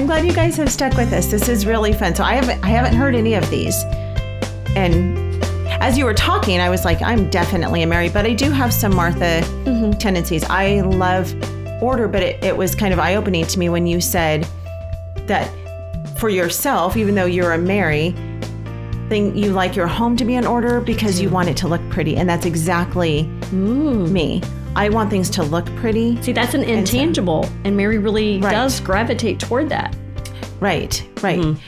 I'm glad you guys have stuck with us. This is really fun. So I haven't heard any of these. And as you were talking, I was like, I'm definitely a Mary, but I do have some Martha tendencies. I love order, but it was kind of eye-opening to me when you said that for yourself, even though you're a Mary, you like your home to be in order because you want it to look pretty. And that's exactly me. I want things to look pretty. See, that's an intangible, and Mary really does gravitate toward that. Right.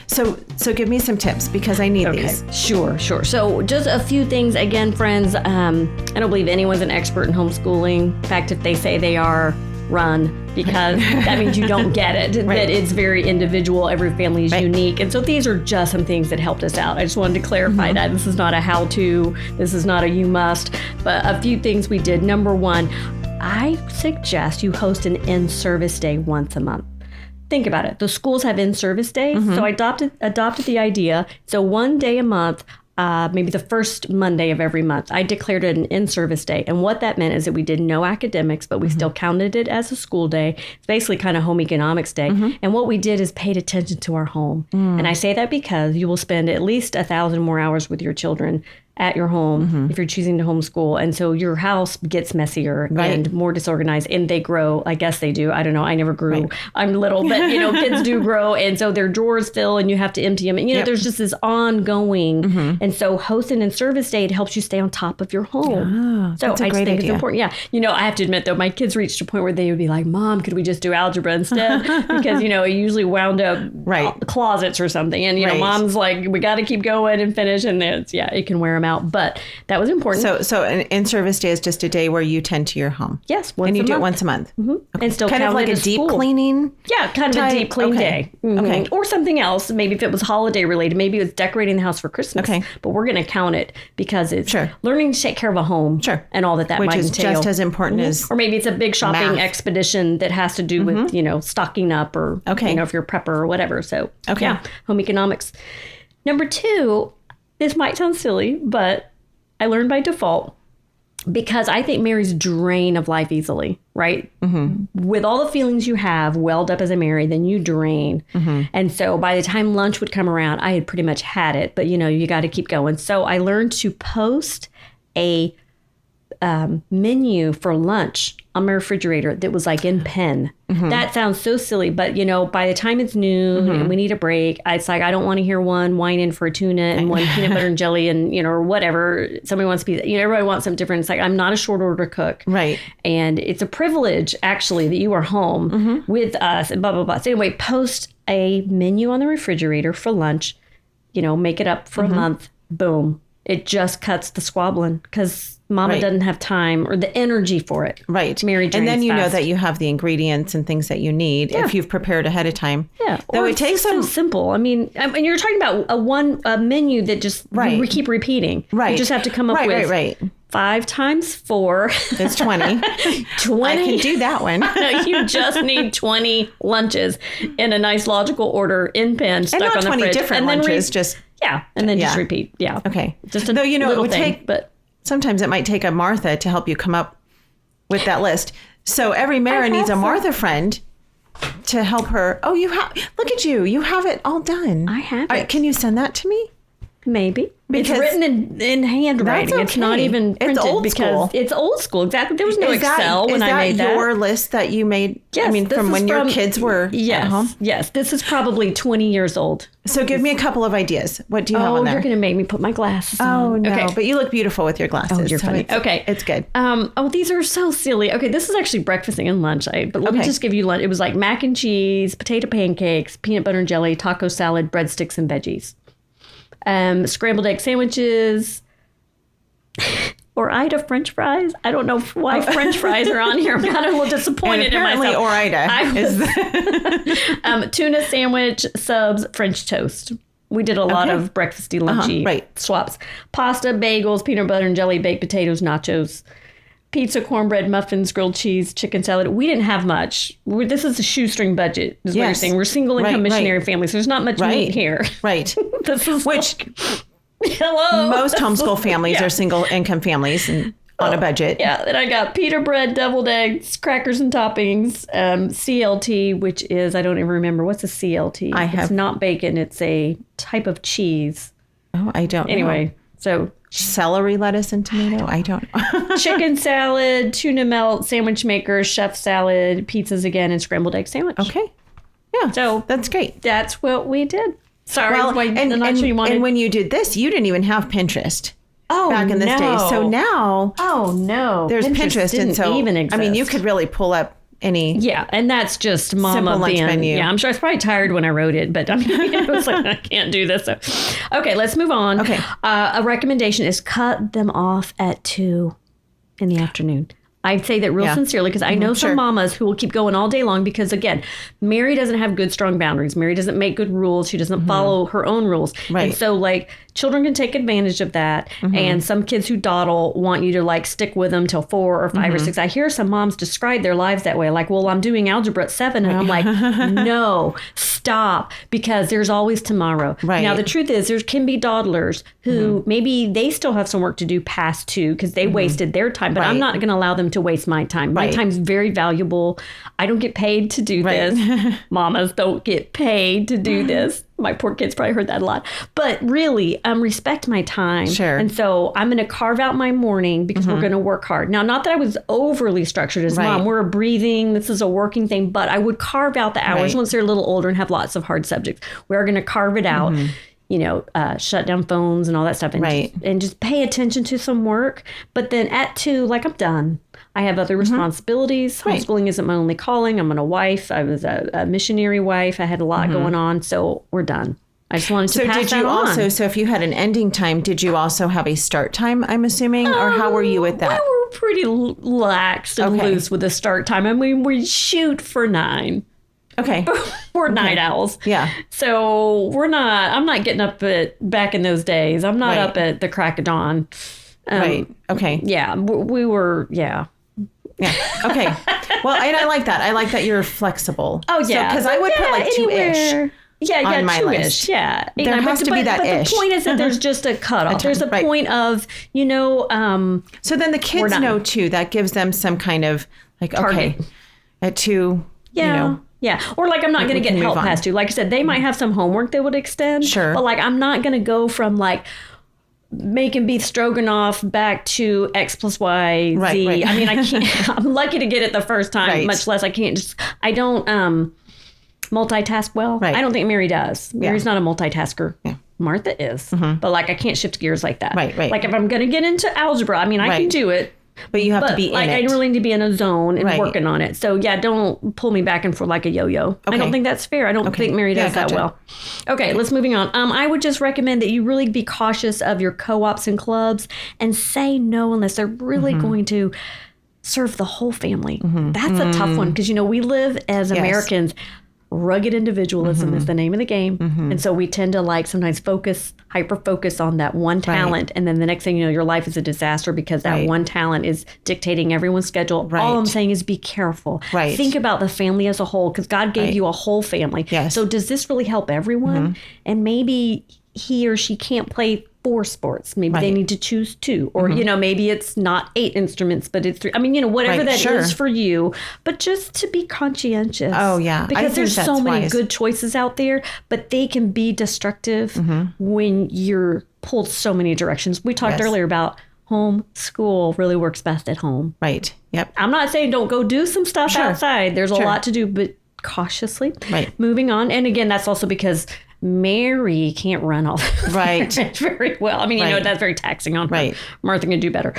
So give me some tips because I need these. Sure. So just a few things. Again, friends, I don't believe anyone's an expert in homeschooling. In fact, if they say they are, run, because that means you don't get it. That it's very individual. Every family is unique. And so these are just some things that helped us out. I just wanted to clarify that. This is not a how-to. This is not a you must. But a few things we did. Number one, I suggest you host an in-service day once a month. Think about it. The schools have in-service days. So I adopted the idea. So one day a month, maybe the first Monday of every month, I declared it an in-service day. And what that meant is that we did no academics, but we still counted it as a school day. It's basically kind of home economics day. And what we did is paid attention to our home. And I say that because you will spend at least 1,000 more hours with your children at your home if you're choosing to homeschool. And so your house gets messier and more disorganized, and they grow. I guess they do. I don't know. I never grew. I'm little, but kids do grow. And so their drawers fill and you have to empty them. And there's just this ongoing. And so hosting and service day, it helps you stay on top of your home. So I just think it's important. Yeah. I have to admit though, my kids reached a point where they would be like, Mom, could we just do algebra instead? Because, it usually wound up closets or something. And, Mom's like, we got to keep going and finish. And it can wear them out, but that was important. So an in-service day is just a day where you tend to your home. Yes, and you do it once a month. Okay. And still kind of like a deep cleaning. Yeah, kind of a deep clean day. Okay, or something else. Maybe if it was holiday related, maybe it was decorating the house for Christmas. Okay, but we're going to count it because it's learning to take care of a home. And all that might entail. Which is just as important as or maybe it's a big shopping expedition that has to do with stocking up or if you're a prepper or whatever. So home economics. Number two. This might sound silly, but I learned by default because I think Marys drain of life easily, right? With all the feelings you have welled up as a Mary, then you drain. And so by the time lunch would come around, I had pretty much had it, but you got to keep going. So I learned to post a menu for lunch on my refrigerator that was like in pen. That sounds so silly, but by the time it's noon and we need a break, it's like I don't want to hear one whining for a tuna and one peanut butter and jelly and or whatever. Somebody wants pizza. Everybody wants something different. It's like I'm not a short order cook, right? And it's a privilege actually that you are home with us and blah blah blah. So anyway, post a menu on the refrigerator for lunch. Make it up for a month. Boom. It just cuts the squabbling because Mama doesn't have time or the energy for it. Right. Mary drains and then you fast. know that you have the ingredients and things that you need if you've prepared ahead of time. Yeah. Though it takes so simple. I mean, you're talking about a menu that just we keep repeating. Right. You just have to come up with 5 times 4. That's 20. 20. I can do that one. You just need 20 lunches in a nice logical order in pen stuck on the fridge. And not 20 different lunches, just... Yeah, and then just repeat. Yeah. Okay. Just a little it would thing, but sometimes it might take a Martha to help you come up with that list. So every Mara needs a Martha friend to help her. Oh, look at you. You have it all done. I have it. Can you send that to me? Maybe. Because it's written in handwriting. It's not even printed. It's old school. It's old school. Exactly. There was no Excel when I made that. Is that your list that you made? Yes. I mean, from when your kids were at home? Yes. This is probably 20 years old. So give me a couple of ideas. What do you have on there? You're going to make me put my glasses on. Oh, no. Okay. But you look beautiful with your glasses. Oh, you're funny. Okay. It's good. These are so silly. Okay. This is actually breakfasting and lunch. But let me just give you lunch. It was like mac and cheese, potato pancakes, peanut butter and jelly, taco salad, breadsticks, and veggies. Scrambled egg sandwiches, or Ida French fries. I don't know why French fries are on here. I'm kind of a little disappointed in myself. Ida. Tuna sandwich, subs, French toast. We did a lot of breakfasty, lunchy swaps. Pasta, bagels, peanut butter and jelly, baked potatoes, nachos, pizza, cornbread, muffins, grilled cheese, chicken salad. We didn't have much. This is a shoestring budget, is what you're saying. We're single income missionary families. There's not much meat here. Right. This is most homeschool families are single income families. And on a budget. Yeah, then I got pita bread, deviled eggs, crackers and toppings, CLT, which is, I don't even remember. What's a CLT? It's not bacon. It's a type of cheese. Oh, I don't know. Anyway, so... Celery, lettuce, and tomato? I don't know. Chicken salad, tuna melt, sandwich maker, chef salad, pizzas again, and scrambled egg sandwich. Okay. Yeah, so that's great. That's what we did. Sorry, and when you did this, you didn't even have Pinterest. Back in this day. So now, there's Pinterest, and so even exist. I mean, you could really pull up any. Yeah, and that's just Mama being. Menu. Yeah, I'm sure I was probably tired when I wrote it, but I mean, it was like I can't do this. So. Okay, let's move on. Okay, a recommendation is cut them off at 2 in the afternoon. I'd say that real sincerely because I know some mamas who will keep going all day long because, again, Mary doesn't have good, strong boundaries. Mary doesn't make good rules. She doesn't follow her own rules. Right. And so, like, children can take advantage of that. And some kids who dawdle want you to, like, stick with them till 4 or 5 or 6. I hear some moms describe their lives that way. Like, well, I'm doing algebra at 7. And I'm like, no, stop. Because there's always tomorrow. Right. Now, the truth is there can be dawdlers who maybe they still have some work to do past 2 because they wasted their time. But I'm not going to allow them to waste my time. My time's very valuable. I don't get paid to do this. Mamas don't get paid to do this. My poor kids probably heard that a lot. But really, respect my time. Sure. And so I'm going to carve out my morning because we're going to work hard. Now, not that I was overly structured as mom. We're breathing. This is a working thing. But I would carve out the hours once they're a little older and have lots of hard subjects. We're going to carve it out. You know, shut down phones and all that stuff. And just pay attention to some work. But then at 2, like, I'm done. I have other responsibilities. Homeschooling isn't my only calling. I'm a wife. I was a missionary wife. I had a lot going on. So we're done. I just wanted to pass that on. So if you had an ending time, did you also have a start time, I'm assuming? Or how were you with that? We were pretty lax and loose with the start time. I mean, we shoot for 9. Okay. We're night owls. Yeah. So I'm not getting up back in those days. I'm not up at the crack of dawn. Right. Okay. Yeah. We were, Yeah. Okay. Well, and I like that. I like that you're flexible. Oh, yeah. Because I would put like 2-ish. On my 2-ish. list. Yeah. There has to be that but ish. The point is that there's just a cutoff. There's a point of, So then the kids know too. That gives them some kind of like, target. Okay, at 2, Yeah. Or like I'm not going to get help past 2. Like I said, they might have some homework that would extend. Sure. But like I'm not going to go from like making beef stroganoff back to X plus Y, Z. Right. I mean, I can't. I'm lucky to get it the first time, much less I can't I don't multitask well. Right. I don't think Mary does. Mary's not a multitasker. Yeah. Martha is. But like I can't shift gears like that. Right. Like if I'm going to get into algebra, I mean, I can do it. But you have to be in it. I really need to be in a zone and working on it. So, don't pull me back and forth like a yo-yo. I don't think that's fair. I don't think Mary does that well. Okay, let's moving on. I would just recommend that you really be cautious of your co-ops and clubs and say no unless they're really going to serve the whole family. That's a tough one because, we live as Americans. Rugged individualism is the name of the game. And so we tend to sometimes hyper focus on that one talent. And then the next thing you know, your life is a disaster because that one talent is dictating everyone's schedule. All I'm saying is be careful. Think about the family as a whole because God gave you a whole family. So does this really help everyone? And maybe he or she can't play 4 sports. Maybe they need to choose 2. Or, maybe it's not 8 instruments, but it's 3. I mean, whatever that is for you. But just to be conscientious. Oh, yeah. Because there's so many good choices out there, but they can be destructive when you're pulled so many directions. We talked earlier about homeschool really works best at home. Right. Yep. I'm not saying don't go do some stuff outside. There's a lot to do, but cautiously. Moving on. And again, that's also because Mary can't run all very well. I mean, that's very taxing on her. Martha can do better.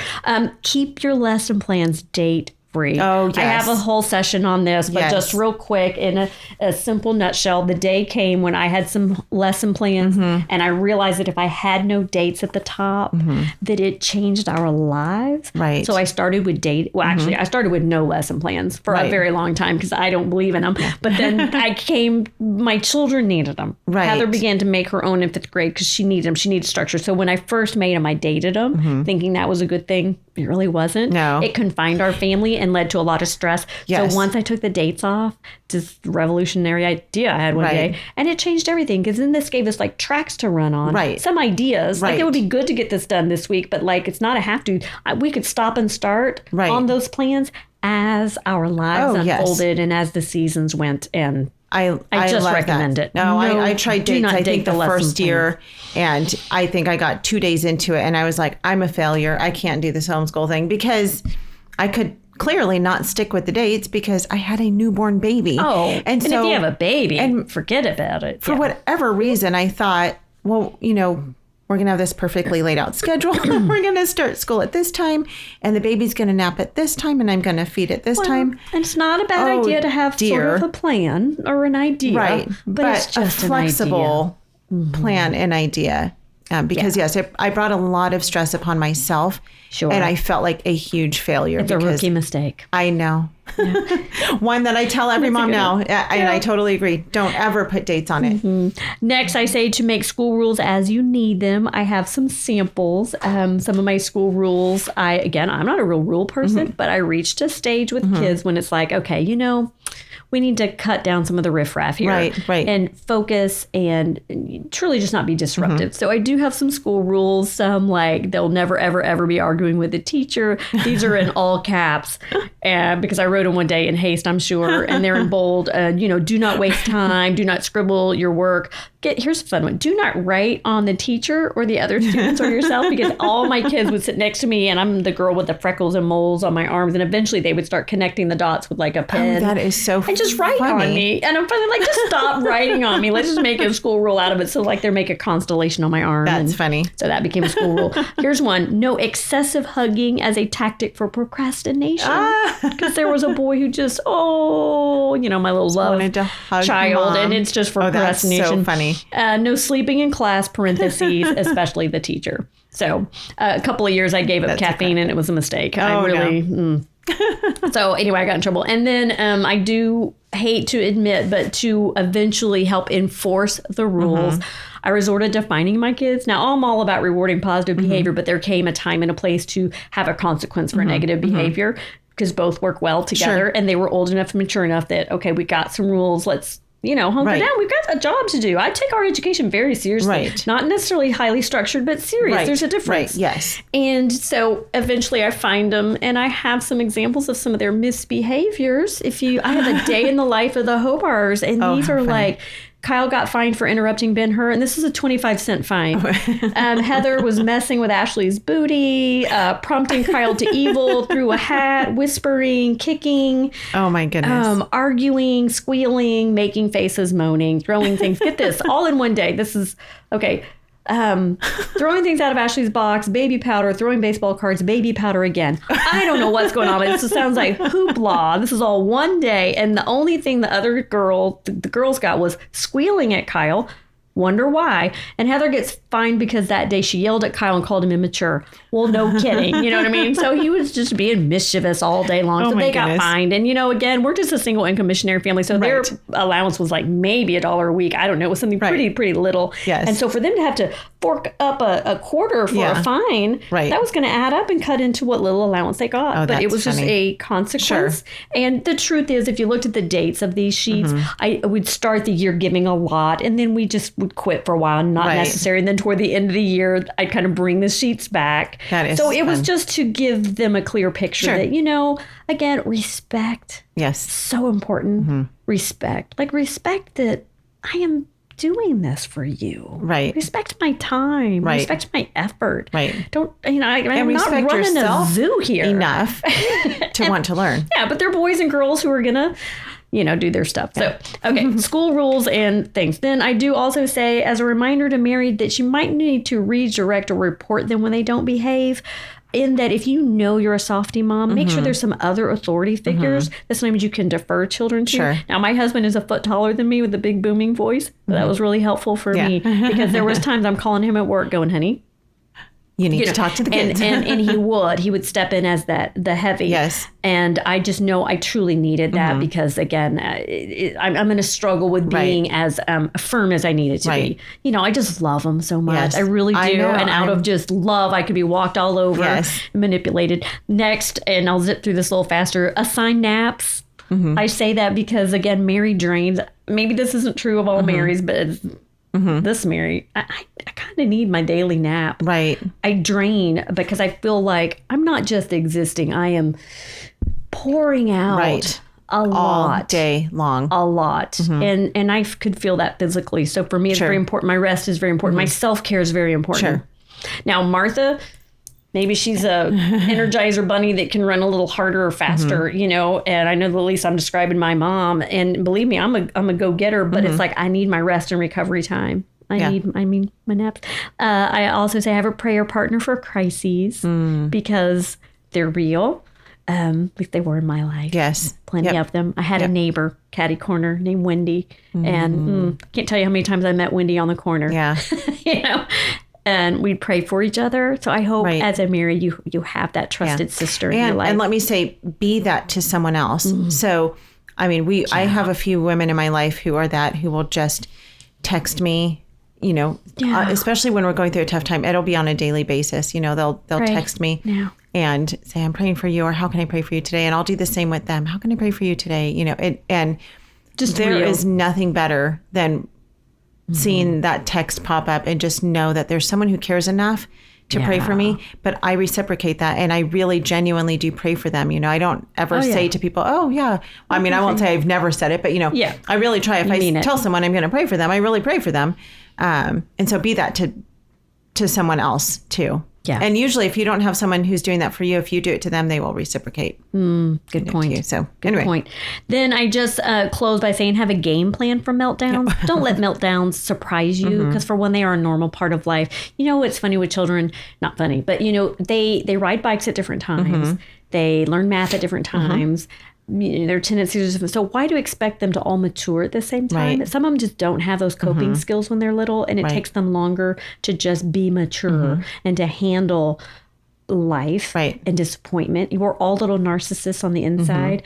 Keep your lesson plans date free. Oh, yes. I have a whole session on this, but just real quick, in a simple nutshell, the day came when I had some lesson plans, and I realized that if I had no dates at the top, that it changed our lives. So I started with actually, I started with no lesson plans for a very long time because I don't believe in them. But then my children needed them. Heather began to make her own in 5th grade because she needed them. She needed structure. So when I first made them, I dated them, thinking that was a good thing. It really wasn't. No. It confined our family and led to a lot of stress. Yes. So once I took the dates off, this revolutionary idea I had one day, and it changed everything, because then this gave us like tracks to run on. Right. Some ideas. Right. Like, it would be good to get this done this week, but like, it's not a have to. We could stop and start on those plans as our lives unfolded and as the seasons went. And I just recommend it. No, I tried dates, I think the first year, and I think I got 2 days into it, and I was like, I'm a failure. I can't do this homeschool thing, because I could clearly not stick with the dates because I had a newborn baby. Oh, and so, if you have a baby, and forget about it. For whatever reason, I thought, well, we're going to have this perfectly laid out schedule. We're going to start school at this time, and the baby's going to nap at this time, and I'm going to feed at this time. And it's not a bad idea to have sort of a plan or an idea. Right. But it's just a flexible plan and idea. Because, yes, I brought a lot of stress upon myself. Sure. And I felt like a huge failure. It's a rookie mistake. I know. Yeah. One that I tell every mom now. And I totally agree. Don't ever put dates on it. Next, I say to make school rules as you need them. I have some samples. Some of my school rules, I'm not a real rule person, but I reached a stage with kids when it's like, okay, we need to cut down some of the riffraff here. Right. And focus and truly just not be disruptive. So I do have some school rules. Some like they'll never, ever, ever be arguing with the teacher. These are in all caps because I wrote them one day in haste, I'm sure. And they're in bold. Do not waste time. Do not scribble your work. Here's a fun one. Do not write on the teacher or the other students or yourself, because all my kids would sit next to me and I'm the girl with the freckles and moles on my arms. And eventually they would start connecting the dots with like a pen. Oh, that is so funny. And just write on me. And I'm finally like, just stop writing on me. Let's just make a school rule out of it. So like they make a constellation on my arm. That's funny. So that became a school rule. Here's one. No excessive hugging as a tactic for procrastination. Because there was a boy who just, my little love child. And it's just for procrastination. That's so funny. No sleeping in class, parentheses, especially the teacher. So a couple of years I gave up caffeine and it was a mistake. So anyway, I got in trouble. And then I do hate to admit, but to eventually help enforce the rules, I resorted to finding my kids. Now, I'm all about rewarding positive behavior, but there came a time and a place to have a consequence for negative behavior, because both work well together. And they were old enough and mature enough that, okay, we got some rules. Let's hunker down. We've got a job to do. I take our education very seriously. Right. Not necessarily highly structured, but serious. Right. There's a difference. Right. Yes. And so eventually I find them, and I have some examples of some of their misbehaviors. I have a day in the life of the Hobars, and these are funny. Like, Kyle got fined for interrupting Ben-Hur, and this is a 25-cent fine. Heather was messing with Ashley's booty, prompting Kyle to evil through a hat, whispering, kicking. Oh, my goodness. Arguing, squealing, making faces, moaning, throwing things. Get this, all in one day. This is, okay. Throwing things out of Ashley's box, baby powder, throwing baseball cards, baby powder again. I don't know what's going on, but it just sounds like hoopla. This is all one day. And the only thing the girls got was squealing at Kyle. Wonder why. And Heather gets fined because that day she yelled at Kyle and called him immature. Well, no kidding. You know what I mean? So he was just being mischievous all day long. So they got fined. And, again, we're just a single income missionary family. So their allowance was like maybe $1 a week. I don't know. It was something pretty little. Yes. And so for them to have to fork up a quarter for a fine, that was going to add up and cut into what little allowance they got. But it was just a consequence. Sure. And the truth is, if you looked at the dates of these sheets, I would start the year giving a lot, and then we just would quit for a while, not necessary. And then toward the end of the year, I'd kind of bring the sheets back. So it was just to give them a clear picture that, again, respect. Yes. So important. Respect. Like, respect that I am doing this for you. Right. Respect my time. Right. Respect my effort. Right. Don't, I'm not running a zoo here. Enough to want to learn. Yeah, but they're boys and girls who are going to, do their stuff. So, okay, school rules and things. Then I do also say, as a reminder to married, that you might need to redirect or report them when they don't behave. In that, if you're a softie mom, make sure there's some other authority figures that sometimes you can defer children to. Sure. Now, my husband is a foot taller than me with a big booming voice. That was really helpful for me, because there was times I'm calling him at work going, honey, You need to talk to the kids. and he would step in as the heavy. Yes. And I just know I truly needed that because, again, I'm going to struggle with being as firm as I needed to be. You know, I just love him so much. Yes. I really do. And out of just love, I could be walked all over, and manipulated. Next, and I'll zip through this a little faster, assign naps. I say that because, again, Mary drains. Maybe this isn't true of all Marys, but it's, this Mary, I kind of need my daily nap. Right. I drain because I feel like I'm not just existing. I am pouring out a lot. All day long. A lot. And I could feel that physically. So for me, it's very important. My rest is very important. My self-care is very important. Now, Martha, maybe she's a Energizer bunny that can run a little harder or faster, you know, and I know at least I'm describing my mom, and believe me, I'm a go-getter, but it's like I need my rest and recovery time. I mean my naps. I also say I have a prayer partner for crises because they're real. At least they were in my life. Yes. Plenty of them. I had a neighbor, catty corner, named Wendy, and can't tell you how many times I met Wendy on the corner. Yeah. You know? And we'd pray for each other. So I hope as a Mary, you have that trusted sister in your life. And let me say, be that to someone else. So, I mean, I have a few women in my life who are that, who will just text me, you know, especially when we're going through a tough time. It'll be on a daily basis. You know, they'll text me and say, I'm praying for you, or how can I pray for you today? And I'll do the same with them. How can I pray for you today? You know, and just there is nothing better than seeing that text pop up and just know that there's someone who cares enough to pray for me. But I reciprocate that, and I really genuinely do pray for them. You know, I don't ever say to people, oh yeah, I mean, I won't say I've never said it, but you know, I really try. If I tell someone I'm going to pray for them, I really pray for them. And so be that to someone else too. Yeah. And usually if you don't have someone who's doing that for you, if you do it to them, they will reciprocate. Good point. So good point. Then I just close by saying, have a game plan for meltdowns. Don't let meltdowns surprise you, because for one, they are a normal part of life. You know, it's funny with children, not funny, but you know, they ride bikes at different times. They learn math at different times. You know, their tendencies are different. So why do you expect them to all mature at the same time? Some of them just don't have those coping skills when they're little, and it takes them longer to just be mature and to handle life and disappointment. We're all little narcissists on the inside,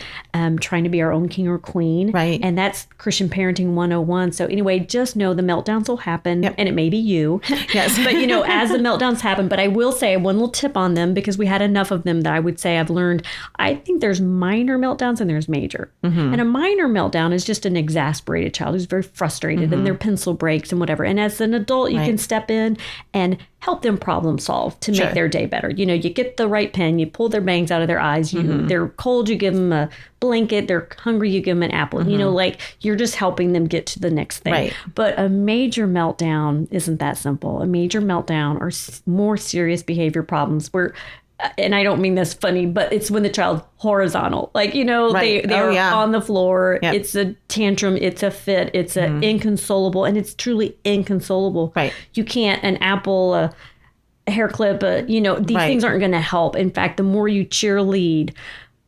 trying to be our own king or queen. And that's Christian parenting 101. So anyway, just know the meltdowns will happen, and it may be you. But you know, as the meltdowns happen, but I will say one little tip on them, because we had enough of them that I would say I've learned. I think there's minor meltdowns and there's major. And a minor meltdown is just an exasperated child who's very frustrated and their pencil breaks and whatever. And as an adult, you can step in and help them problem solve to make their day better. You know, you get the right pen, you pull their bangs out of their eyes, they're cold, you give them a blanket, they're hungry, you give them an apple. You know, like you're just helping them get to the next thing. But a major meltdown isn't that simple. A major meltdown are more serious behavior problems where, and I don't mean this funny, but it's when the child's horizontal. Like, you know, they are on the floor. It's a tantrum. It's a fit. It's a inconsolable. And it's truly inconsolable. You can't, an apple, a hair clip, you know, these things aren't going to help. In fact, the more you cheerlead,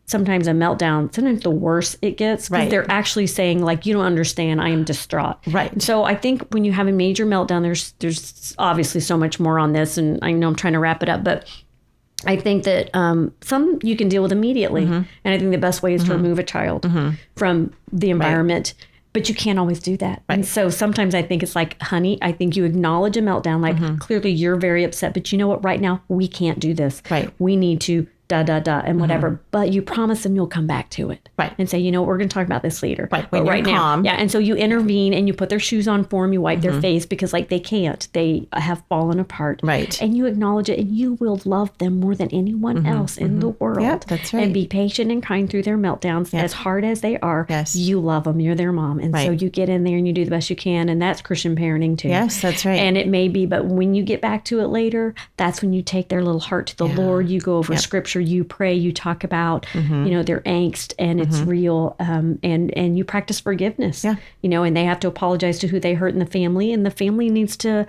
sometimes a meltdown, sometimes the worse it gets, because they're actually saying, like, you don't understand, I am distraught. So I think when you have a major meltdown, there's obviously so much more on this, and I know I'm trying to wrap it up, but I think that some you can deal with immediately. And I think the best way is to remove a child from the environment. But you can't always do that. And so sometimes I think it's like, honey, I think you acknowledge a meltdown. Like, clearly you're very upset. But you know what? Right now, we can't do this. We need to and whatever. But you promise them you'll come back to it. And say, you know, we're going to talk about this later. When you're calm. Now. And so you intervene and you put their shoes on for them. You wipe their face because, like, they can't. They have fallen apart. And you acknowledge it, and you will love them more than anyone else in the world. That's right. And be patient and kind through their meltdowns. As hard as they are, you love them. You're their mom. And so you get in there and you do the best you can. And that's Christian parenting too. Yes, that's right. And it may be, but when you get back to it later, that's when you take their little heart to the Lord. You go over scripture, you pray, you talk about, you know, their angst, and it's real. And you practice forgiveness, you know, and they have to apologize to who they hurt in the family, and the family needs to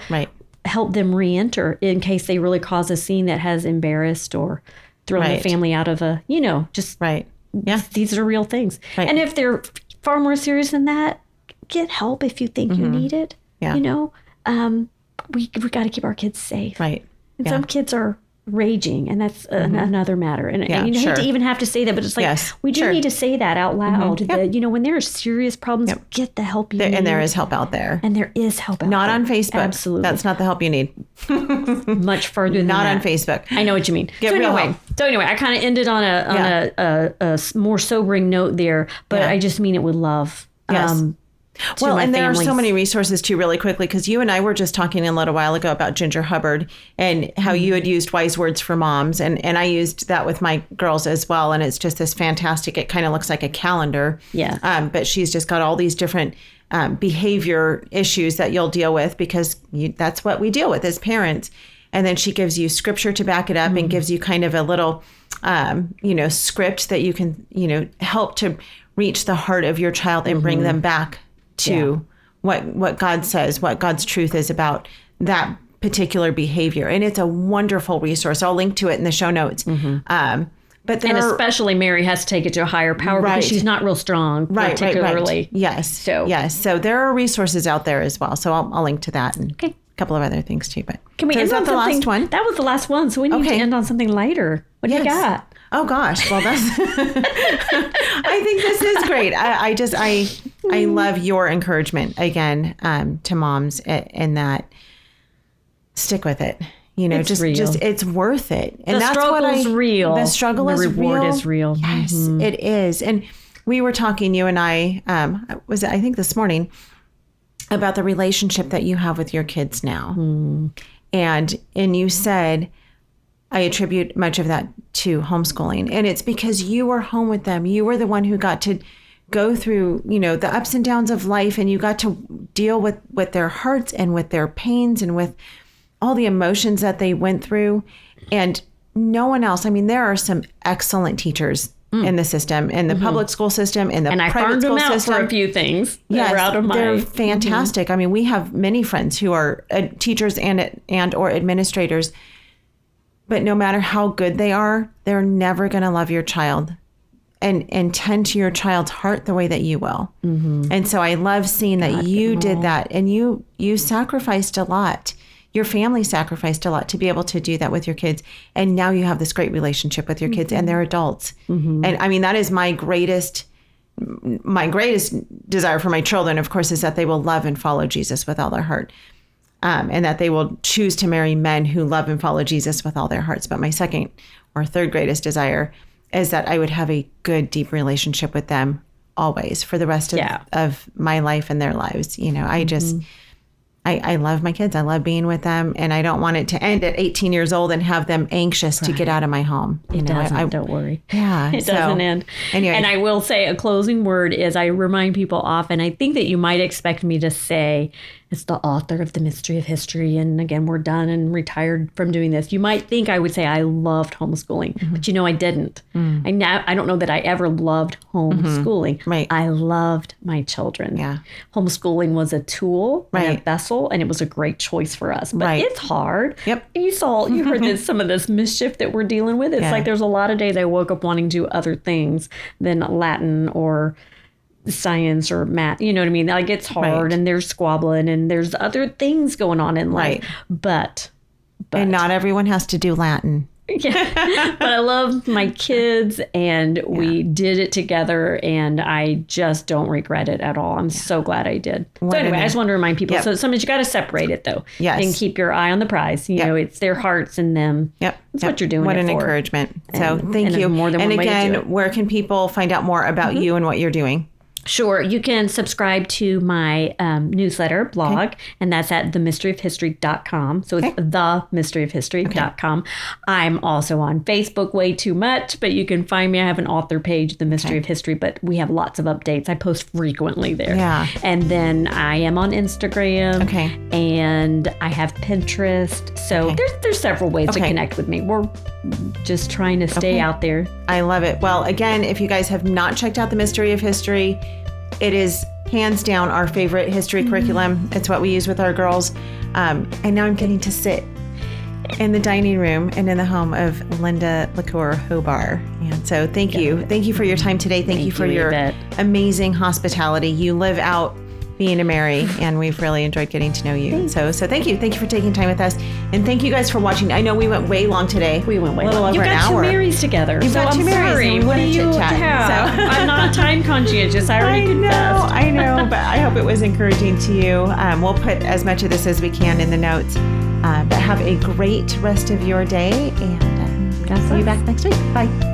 help them re-enter in case they really cause a scene that has embarrassed or thrown the family out of a, you know, just these are real things. And if they're far more serious than that, get help if you think you need it. You know, we got to keep our kids safe. And some kids are raging, and that's another matter. And you hate to even have to say that, but it's like, we do need to say that out loud. That, when there are serious problems, get the help you need. And there is help out there. And there is help out Not there. on Facebook. Absolutely. That's not the help you need. Much further than Not that. on Facebook. I know what you mean. Get real help. So anyway, I kind of ended on a more sobering note there, but I just mean it with love. Yes. Well, and there are so families. many resources too, really quickly, because you and I were just talking a little while ago about Ginger Hubbard and how you had used wise words for moms. And I used that with my girls as well. And it's just this fantastic, it kind of looks like a calendar. Yeah. But she's just got all these different behavior issues that you'll deal with because that's what we deal with as parents. And then she gives you scripture to back it up and gives you kind of a little, script that you can, help to reach the heart of your child and bring them back to what God says, what God's truth is about that particular behavior. And it's a wonderful resource. I'll link to it in the show notes. But especially Mary has to take it to a higher power because she's not real strong, particularly. Right. Yes. So there are resources out there as well. So I'll link to that and a couple of other things too. But can we end on the last one? That was the last one. So we need to end on something lighter. What do you got? Oh gosh. Well, that's, I think this is great. I love your encouragement again, to moms in that stick with it. It's worth it. And that's what real. The struggle is real. The reward is real. Yes, it is. And we were talking, you and I think this morning, about the relationship that you have with your kids now. And you said, I attribute much of that to homeschooling. And it's because you were home with them. You were the one who got to go through, the ups and downs of life, and you got to deal with their hearts and with their pains and with all the emotions that they went through. And no one else. I mean, there are some excellent teachers in the system, in the public school system, in the private school system. And I farmed them out for a few things. Yes, they're fantastic. I mean, we have many friends who are teachers and or administrators. But no matter how good they are, they're never going to love your child and tend to your child's heart the way that you will. And so I love seeing that you did that, and you sacrificed a lot. Your family sacrificed a lot to be able to do that with your kids. And now you have this great relationship with your kids, and they're adults. And I mean, that is my greatest desire for my children, of course, is that they will love and follow Jesus with all their heart. And that they will choose to marry men who love and follow Jesus with all their hearts. But my second or third greatest desire is that I would have a good, deep relationship with them always for the rest of my life and their lives. I love my kids. I love being with them. And I don't want it to end at 18 years old and have them anxious to get out of my home. It doesn't, don't worry. Yeah. It doesn't end. Anyway. And I will say a closing word is I remind people often, I think that you might expect me to say, as the author of The Mystery of History, and again, we're done and retired from doing this. You might think I would say I loved homeschooling, but I didn't. I don't know that I ever loved homeschooling. Right. I loved my children. Yeah. Homeschooling was a tool and a vessel, and it was a great choice for us. But it's hard. Yep. You heard some of this mischief that we're dealing with. It's like there's a lot of days I woke up wanting to do other things than Latin or science or math, you know what I mean? Like, it's hard, and there's squabbling, and there's other things going on in life. But and not everyone has to do Latin. Yeah, but I love my kids, and we did it together, and I just don't regret it at all. I'm so glad I did. So anyway, I just want to remind people. So sometimes you got to separate it though. Yes. And keep your eye on the prize. You know, it's their hearts and them. Yep. That's what you're doing. What it an for. encouragement. So thank you. More than one way to do it. And again, where can people find out more about you and what you're doing? Sure. You can subscribe to my newsletter blog, and that's at themysteryofhistory.com. So it's themysteryofhistory.com. I'm also on Facebook way too much, but you can find me. I have an author page, The Mystery of History, but we have lots of updates. I post frequently there. Yeah. And then I am on Instagram. Okay. And I have Pinterest. So there's several ways to connect with me. We're just trying to stay out there. I love it. Well, again, if you guys have not checked out The Mystery of History, it is hands down our favorite history curriculum. It's what we use with our girls. And now I'm getting to sit in the dining room and in the home of Linda Lacour Hobar. And so thank you. Thank you for your time today. Thank you for your Yvette. amazing hospitality. You live out being a Mary, and we've really enjoyed getting to know you. So thank you. Thank you for taking time with us. And thank you guys for watching. I know we went way long today. We went way long. A little over You've an got hour. two Marys together. You've got two Marys. Sorry. What do you have? So. I'm not time conscientious. I already confessed. I know, but I hope it was encouraging to you. We'll put as much of this as we can in the notes. But have a great rest of your day, and see you back next week. Bye.